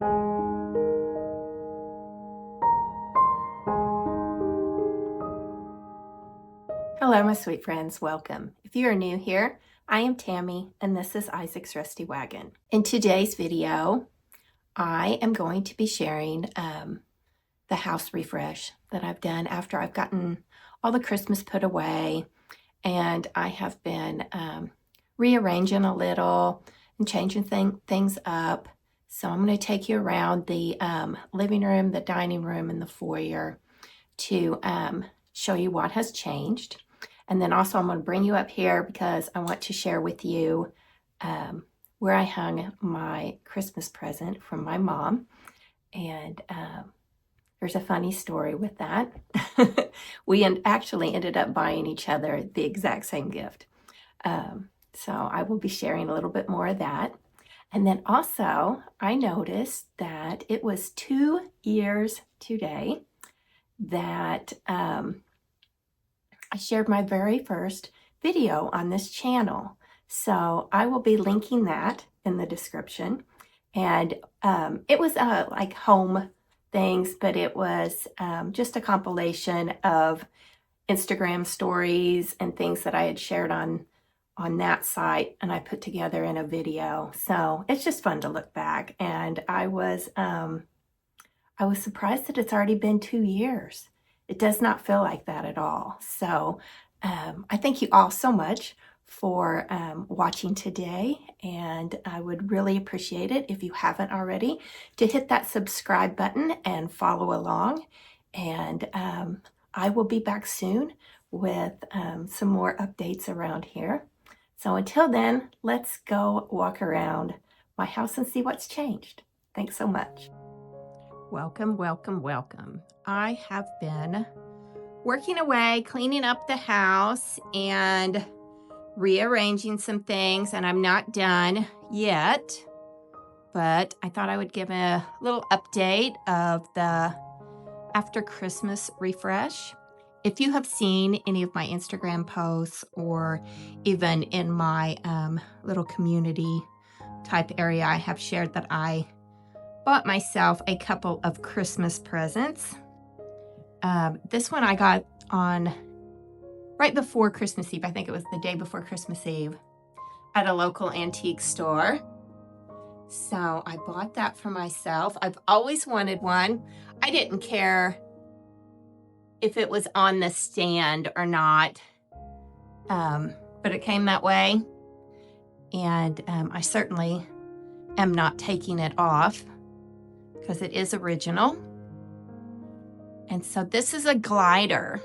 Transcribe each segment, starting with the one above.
Hello, my sweet friends. Welcome. If you are new here, I am Tammy, and this is Isaac's Rusty Wagon. In today's video, I am going to be sharing the house refresh that I've done after I've gotten all the Christmas put away, and I have been rearranging a little and changing things up. So I'm going to take you around the living room, the dining room, and the foyer to show you what has changed. And then also I'm going to bring you up here because I want to share with you where I hung my Christmas present from my mom. And there's a funny story with that. We actually ended up buying each other the exact same gift. So I will be sharing a little bit more of that. And then also I noticed that it was 2 years today that I shared my very first video on this channel. So I will be linking that in the description. And it was like home things, but it was just a compilation of Instagram stories and things that I had shared on that site, and I put together in a video. So it's just fun to look back. And I was surprised that it's already been 2 years. It does not feel like that at all. So I thank you all so much for watching today, and I would really appreciate it if you haven't already to hit that subscribe button and follow along. And I will be back soon with some more updates around here. So until then, let's go walk around my house and see what's changed. Thanks so much. Welcome, welcome, welcome. I have been working away, cleaning up the house and rearranging some things, and I'm not done yet, but I thought I would give a little update of the after Christmas refresh. If you have seen any of my Instagram posts or even in my little community type area, I have shared that I bought myself a couple of Christmas presents. This one I got on right before Christmas Eve. I think it was the day before Christmas Eve at a local antique store. So I bought that for myself. I've always wanted one. I didn't care if it was on the stand or not, but it came that way. And I certainly am not taking it off because it is original. And so this is a glider.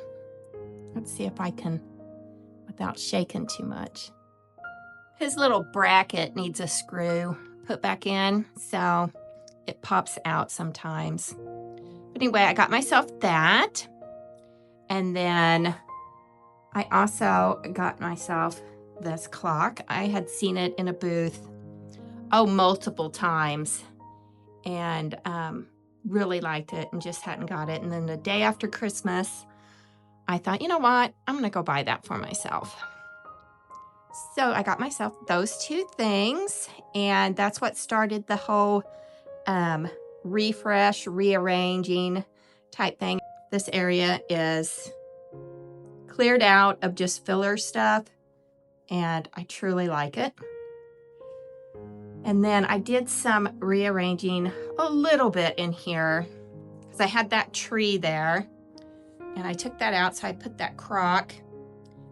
Let's see if I can, without shaking too much. His little bracket needs a screw put back in, so it pops out sometimes. But anyway, I got myself that. And then I also got myself this clock. I had seen it in a booth, multiple times. And really liked it and just hadn't got it. And then the day after Christmas, I thought, you know what? I'm going to go buy that for myself. So I got myself those two things, and that's what started the whole refresh, rearranging type thing. This area is cleared out of just filler stuff, and I truly like it. And then I did some rearranging a little bit in here because I had that tree there and I took that out. So I put that crock,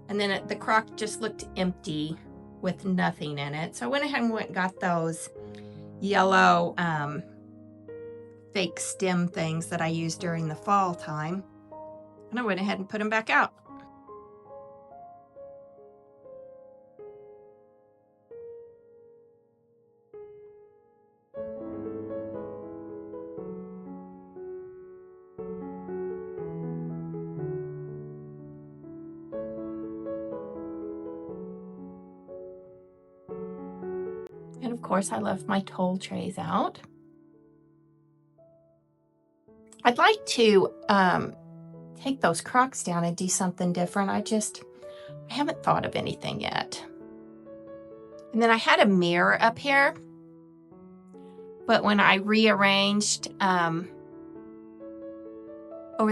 and then the crock just looked empty with nothing in it. So I went ahead and got those yellow fake stem things that I used during the fall time. And I went ahead and put them back out. And of course, I left my toll trays out. I'd like to take those crocks down and do something different. I haven't thought of anything yet. And then I had a mirror up here, But when I rearranged over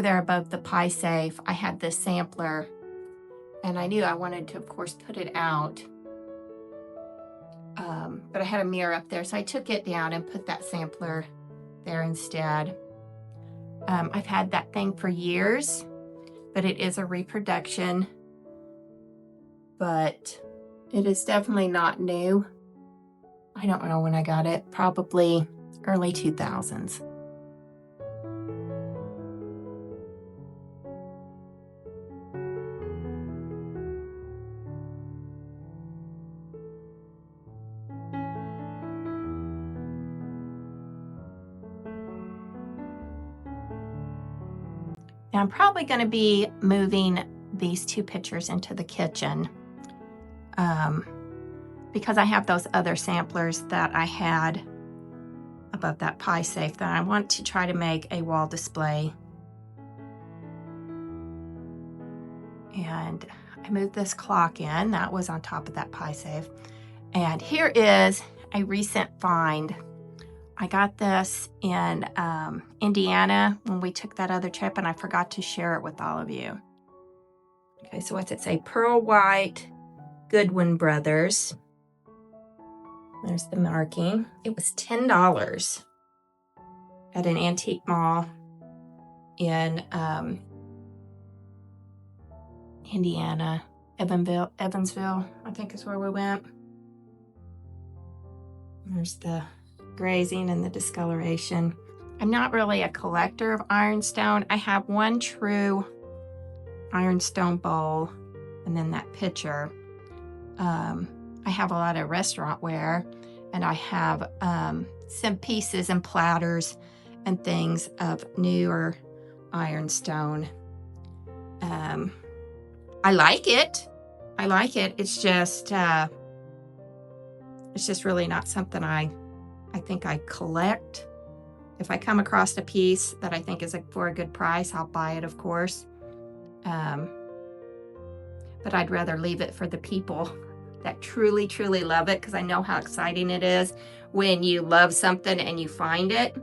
there above the pie safe, I had this sampler, and I knew I wanted to, of course, put it out. But I had a mirror up there, so I took it down and put that sampler there instead. I've had that thing for years, but it is a reproduction. But it is definitely not new. I don't know when I got it, probably early 2000s. Now I'm probably going to be moving these two pictures into the kitchen because I have those other samplers that I had above that pie safe that I want to try to make a wall display. And I moved this clock in. That was on top of that pie safe. And here is a recent find. I got this in Indiana when we took that other trip, and I forgot to share it with all of you. Okay, so what's it say? Pearl White, Goodwin Brothers. There's the marking. It was $10 at an antique mall in Indiana, Evansville, I think is where we went. There's the grazing and the discoloration. I'm not really a collector of ironstone. I have one true ironstone bowl and then that pitcher. I have a lot of restaurant ware, and I have some pieces and platters and things of newer ironstone. I like it. It's just really not something I think I collect. If I come across a piece that I think is for a good price, I'll buy it, of course. But I'd rather leave it for the people that truly, truly love it, because I know how exciting it is when you love something and you find it.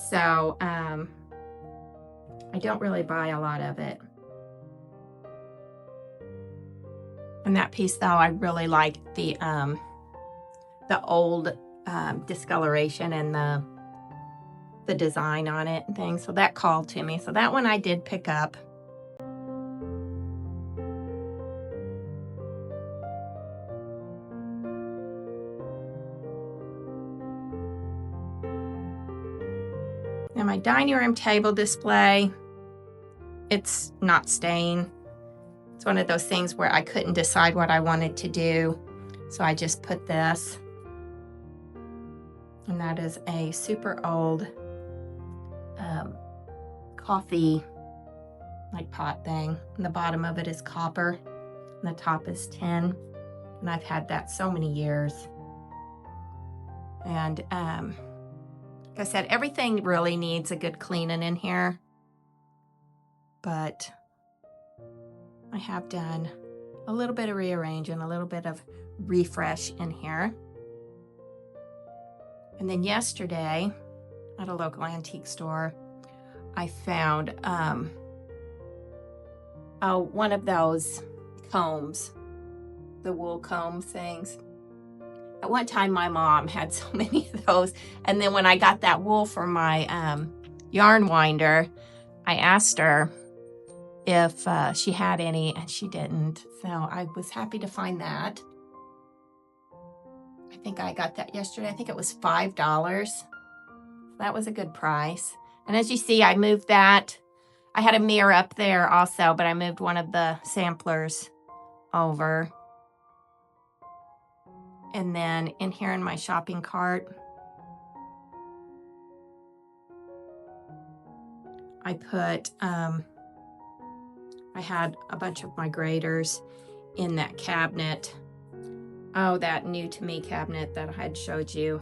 So I don't really buy a lot of it. And that piece, though, I really like the old discoloration and the design on it and things. So that called to me. So that one I did pick up. Now my dining room table display, it's not staying. It's one of those things where I couldn't decide what I wanted to do. So I just put this. And that is a super old coffee like pot thing. And the bottom of it is copper and the top is tin. And I've had that so many years. And like I said, everything really needs a good cleaning in here. But I have done a little bit of rearranging, a little bit of refresh in here. And then yesterday at a local antique store, I found one of those combs, the wool comb things. At one time, my mom had so many of those. And then when I got that wool for my yarn winder, I asked her if she had any, and she didn't. So I was happy to find that. I think I got that yesterday. I think it was $5. That was a good price. And as you see, I moved that. I had a mirror up there also, but I moved one of the samplers over. And then in here in my shopping cart, I put, I had a bunch of my graters in that cabinet. Oh, that new to me cabinet that I had showed you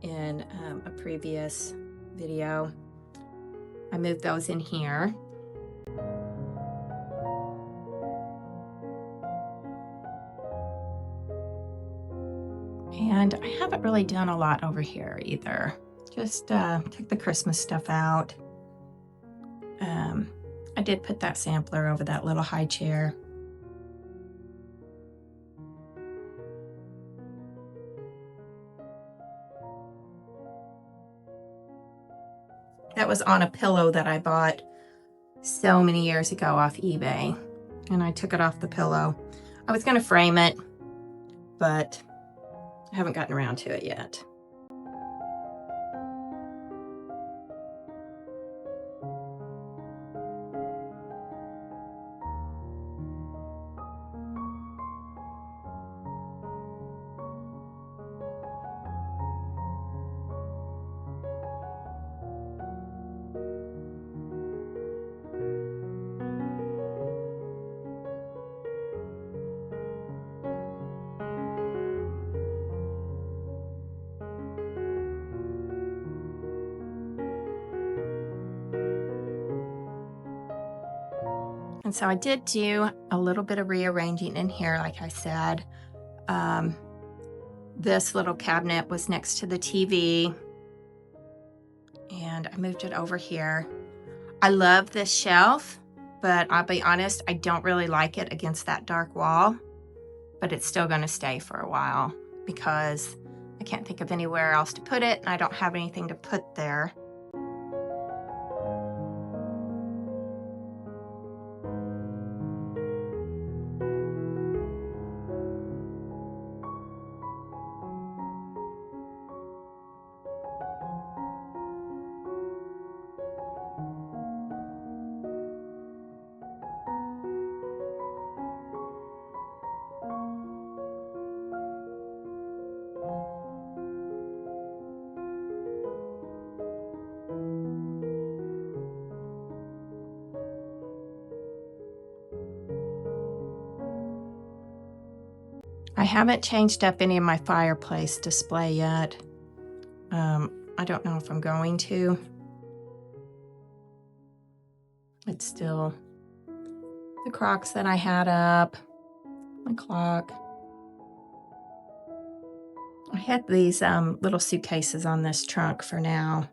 in a previous video. I moved those in here. And I haven't really done a lot over here either. Just took the Christmas stuff out. I did put that sampler over that little high chair. That was on a pillow that I bought so many years ago off eBay, and I took it off the pillow. I was going to frame it, but I haven't gotten around to it yet. And so I did do a little bit of rearranging in here, like I said. This little cabinet was next to the TV, and I moved it over here. I love this shelf, but I'll be honest, I don't really like it against that dark wall, but it's still going to stay for a while because I can't think of anywhere else to put it, and I don't have anything to put there. I haven't changed up any of my fireplace display yet. I don't know if I'm going to. It's still the Crocs that I had up, my clock. I had these little suitcases on this trunk for now.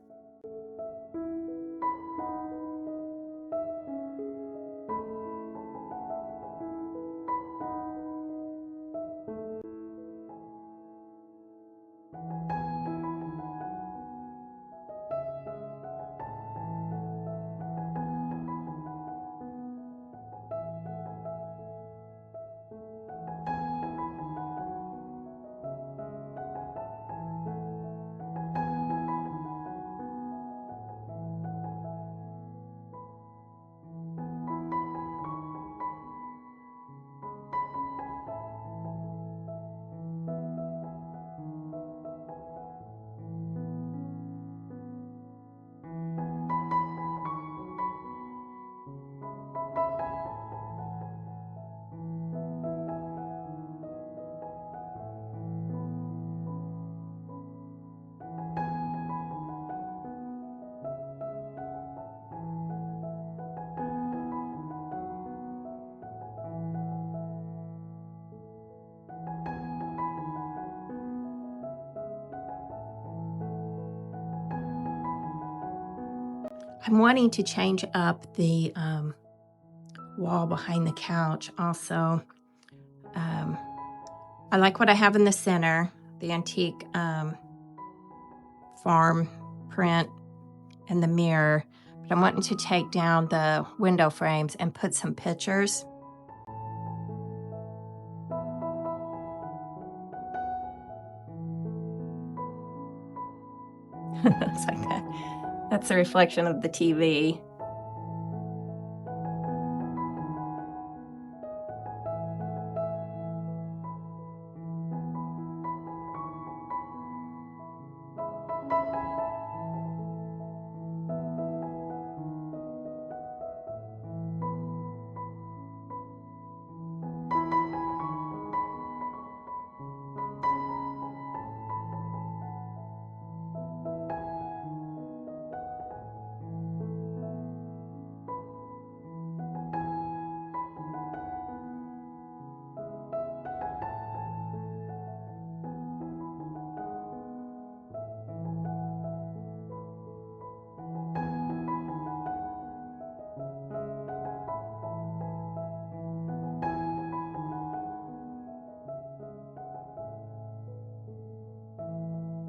I'm wanting to change up the wall behind the couch also. I like what I have in the center, the antique farm print and the mirror, but I'm wanting to take down the window frames and put some pictures. It's like that. That's a reflection of the TV.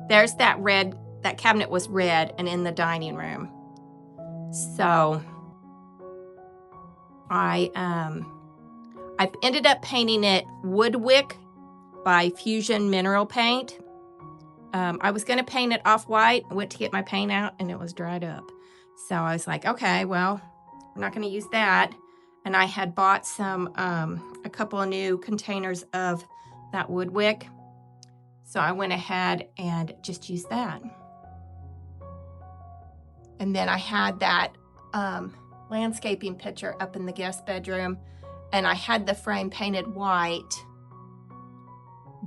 there's that red, that cabinet was red and in the dining room. So I ended up painting it Woodwick by Fusion Mineral Paint. I was going to paint it off-white. I went to get my paint out and it was dried up. So I was like, okay, well, we're not going to use that. And I had bought some, a couple of new containers of that Woodwick. So I went ahead and just used that. And then I had that landscaping picture up in the guest bedroom, and I had the frame painted white,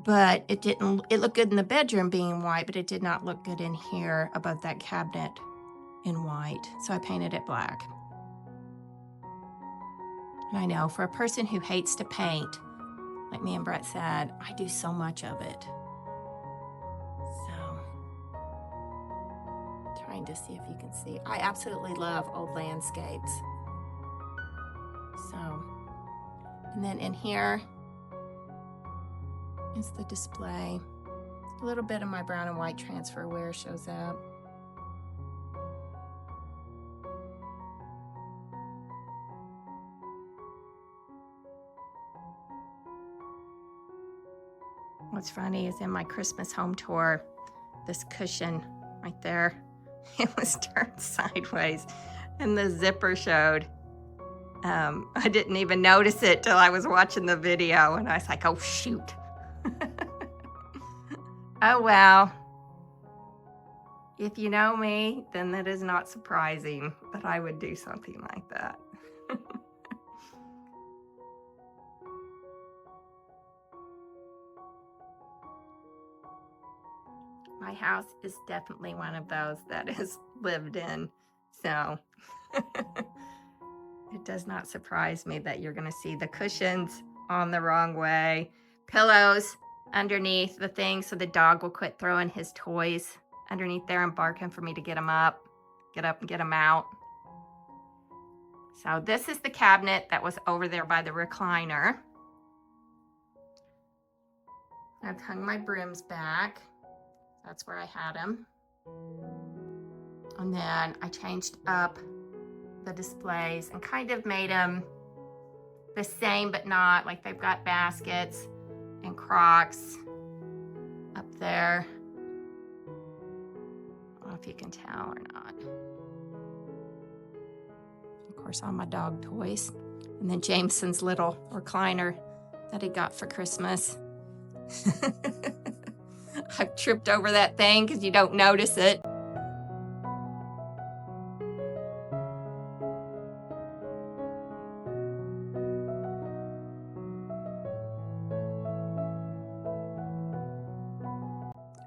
but it looked good in the bedroom being white, but it did not look good in here above that cabinet in white. So I painted it black. And I know for a person who hates to paint, like me and Brett said, I do so much of it. So, trying to see if you can see. I absolutely love old landscapes. So, and then in here is the display. A little bit of my brown and white transferware shows up. What's funny is in my Christmas home tour, this cushion right there, it was turned sideways and the zipper showed. I didn't even notice it till I was watching the video and I was like, oh shoot. Oh well. If you know me, then that is not surprising that I would do something like that. My house is definitely one of those that is lived in, so it does not surprise me that you're gonna see the cushions on the wrong way, pillows underneath the thing so the dog will quit throwing his toys underneath there and barking for me to get him up and get him out. So this is the cabinet that was over there by the recliner. I've hung my brooms back. That's where I had them. And then I changed up the displays and kind of made them the same, but not. Like they've got baskets and Crocs up there. I don't know if you can tell or not. Of course, all my dog toys. And then Jameson's little recliner that he got for Christmas. I've tripped over that thing because you don't notice it.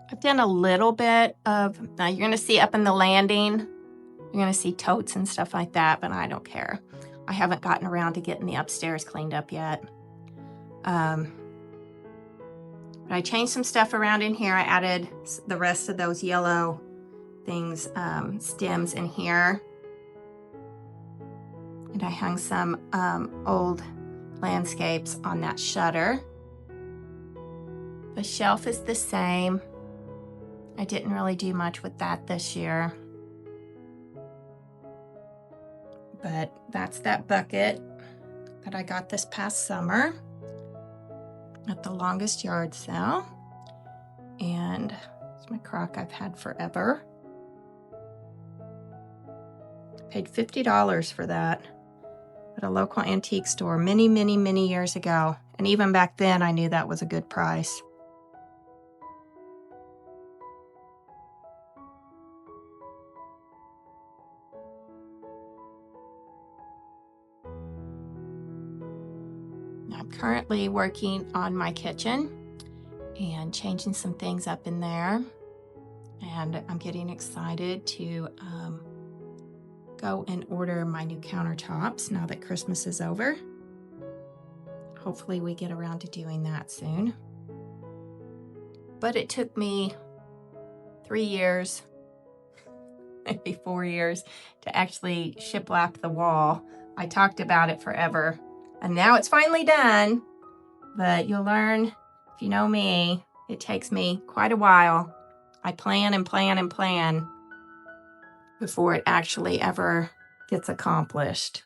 I've done a little bit of, now you're gonna see up in the landing, you're gonna see totes and stuff like that, but I don't care. I haven't gotten around to getting the upstairs cleaned up yet. But I changed some stuff around in here. I added the rest of those yellow things, stems in here. And I hung some old landscapes on that shutter. The shelf is the same. I didn't really do much with that this year. But that's that bucket that I got this past summer at the Longest Yard sale. And it's my crock I've had forever. Paid $50 for that at a local antique store many, many, many years ago. And even back then I knew that was a good price. I'm currently working on my kitchen and changing some things up in there. And I'm getting excited to go and order my new countertops now that Christmas is over. Hopefully we get around to doing that soon. But it took me 3 years, maybe 4 years, to actually shiplap the wall. I talked about it forever. And now it's finally done, but you'll learn, if you know me, it takes me quite a while I plan and plan and plan before it actually ever gets accomplished.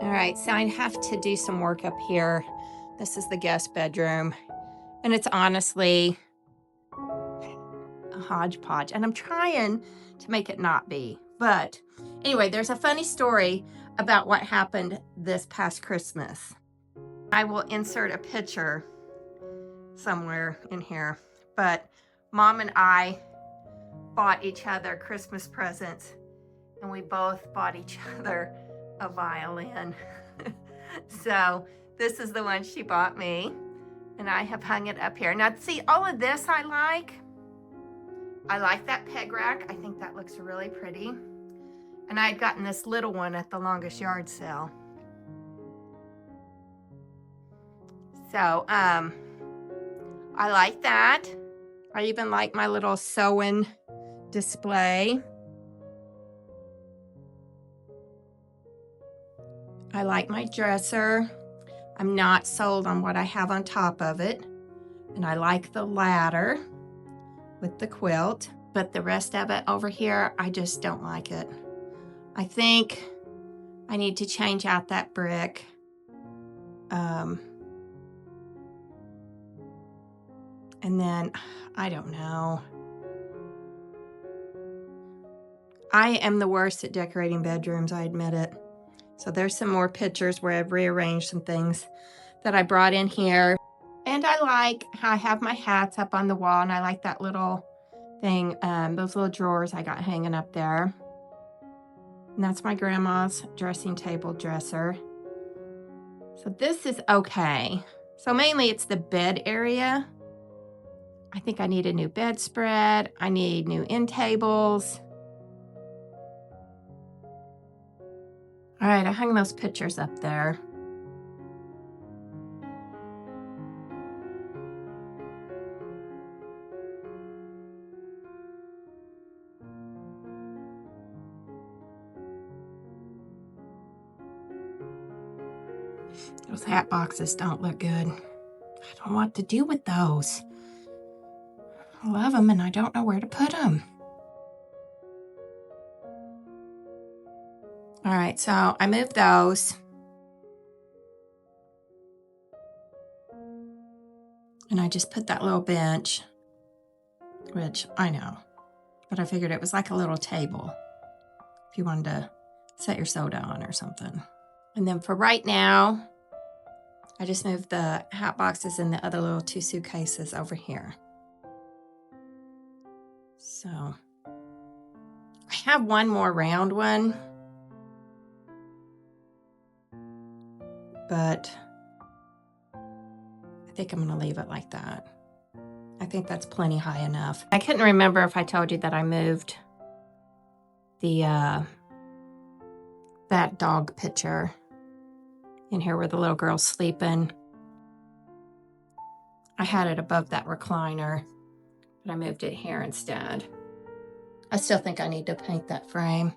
All right, so I have to do some work up here. This is the guest bedroom, and it's honestly a hodgepodge, and I'm trying to make it not be. But anyway, there's a funny story about what happened this past Christmas. I will insert a picture somewhere in here, but Mom and I bought each other Christmas presents, and we both bought each other a violin. So this is the one she bought me, and I have hung it up here. Now see, all of this I like that peg rack. I think that looks really pretty. And I had gotten this little one at the longest yard sale. So I like that. I even like my little sewing display. I like my dresser. I'm not sold on what I have on top of it. And I like the ladder with the quilt, but the rest of it over here, I just don't like it. I think I need to change out that brick. And then, I don't know. I am the worst at decorating bedrooms, I admit it. So there's some more pictures where I've rearranged some things that I brought in here. And I like how I have my hats up on the wall, and I like that little thing, those little drawers I got hanging up there. And that's my grandma's dressing table dresser. So this is okay. So mainly it's the bed area. I think I need a new bedspread. I need new end tables. All right, I hung those pictures up there. Those hat boxes don't look good. I don't know what to do with those. I love them and I don't know where to put them. All right, so I moved those. And I just put that little bench, which I know, but I figured it was like a little table if you wanted to set your soda on or something. And then for right now, I just moved the hat boxes and the other little 2 suitcases over here. So I have one more round one, but I think I'm going to leave it like that. I think that's plenty high enough. I couldn't remember if I told you that I moved the that dog picture in here where the little girl's sleeping. I had it above that recliner, but I moved it here instead. I still think I need to paint that frame.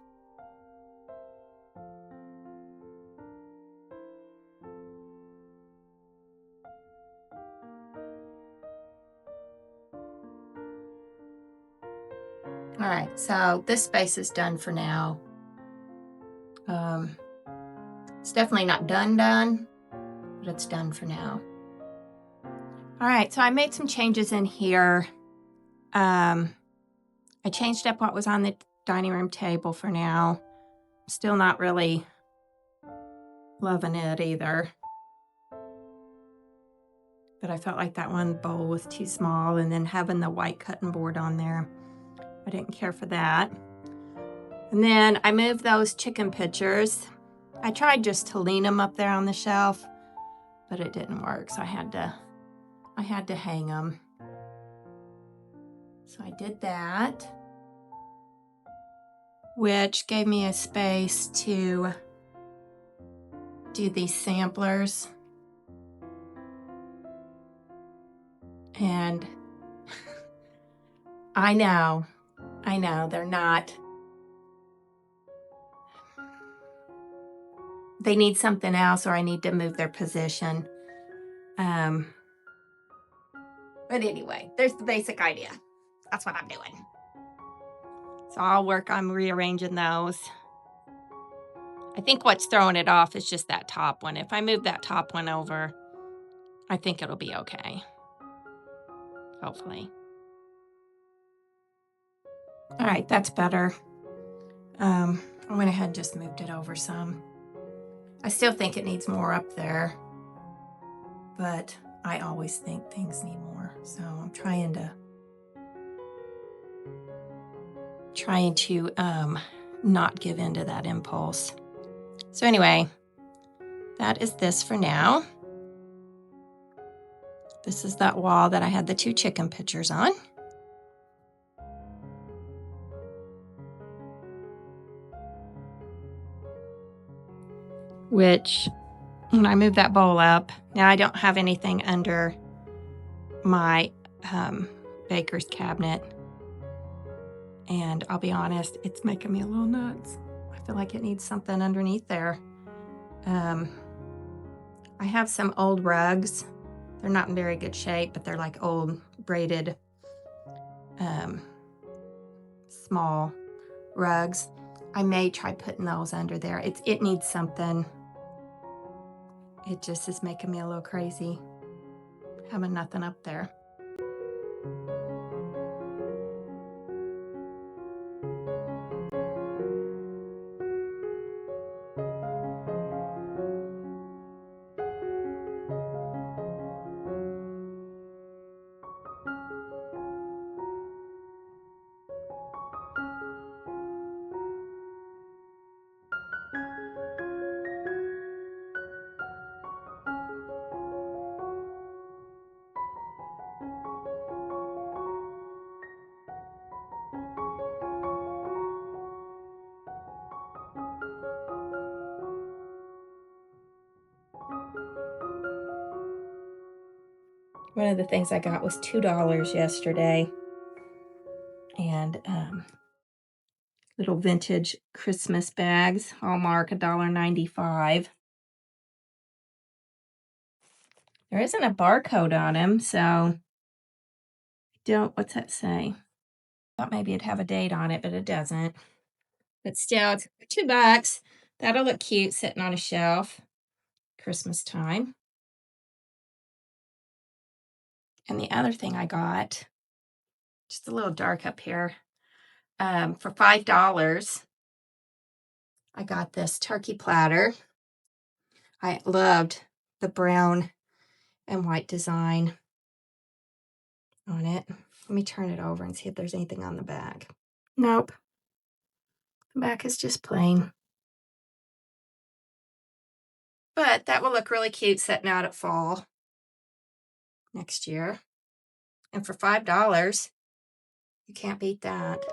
All right, so this space is done for now. It's definitely not done, but it's done for now. All right, so I made some changes in here. I changed up what was on the dining room table for now. Still not really loving it either. But I felt like that one bowl was too small, and then having the white cutting board on there, I didn't care for that. And then I moved those chicken pictures. I tried just to lean them up there on the shelf, but it didn't work, so I had to hang them. So I did that, which gave me a space to do these samplers. And I know, they're not. They need something else, or I need to move their position. But anyway, there's the basic idea. That's what I'm doing. So I'll work on rearranging those. I think what's throwing it off is just that top one. If I move that top one over, I think it'll be okay. Hopefully. All right, that's better. I went ahead and just moved it over some. I still think it needs more up there, but I always think things need more. So I'm trying to not give in to that impulse. So anyway, that is this for now. This is that wall that I had the 2 chicken pictures on. Which, when I move that bowl up, now I don't have anything under my baker's cabinet. And I'll be honest, it's making me a little nuts. I feel like it needs something underneath there. I have some old rugs. They're not in very good shape, but they're like old braided small rugs. I may try putting those under there. It needs something. It just is making me a little crazy having nothing up there. One of the things I got was $2 yesterday. And little vintage Christmas bags, Hallmark, $1.95. There isn't a barcode on them, so what's that say? Thought maybe it'd have a date on it, but it doesn't. But still, it's $2. That'll look cute sitting on a shelf Christmas time. And the other thing I got, just a little dark up here, for $5, I got this turkey platter. I loved the brown and white design on it. Let me turn it over and see if there's anything on the back. Nope. The back is just plain. But that will look really cute setting out at fall next year. And for $5, you can't beat that.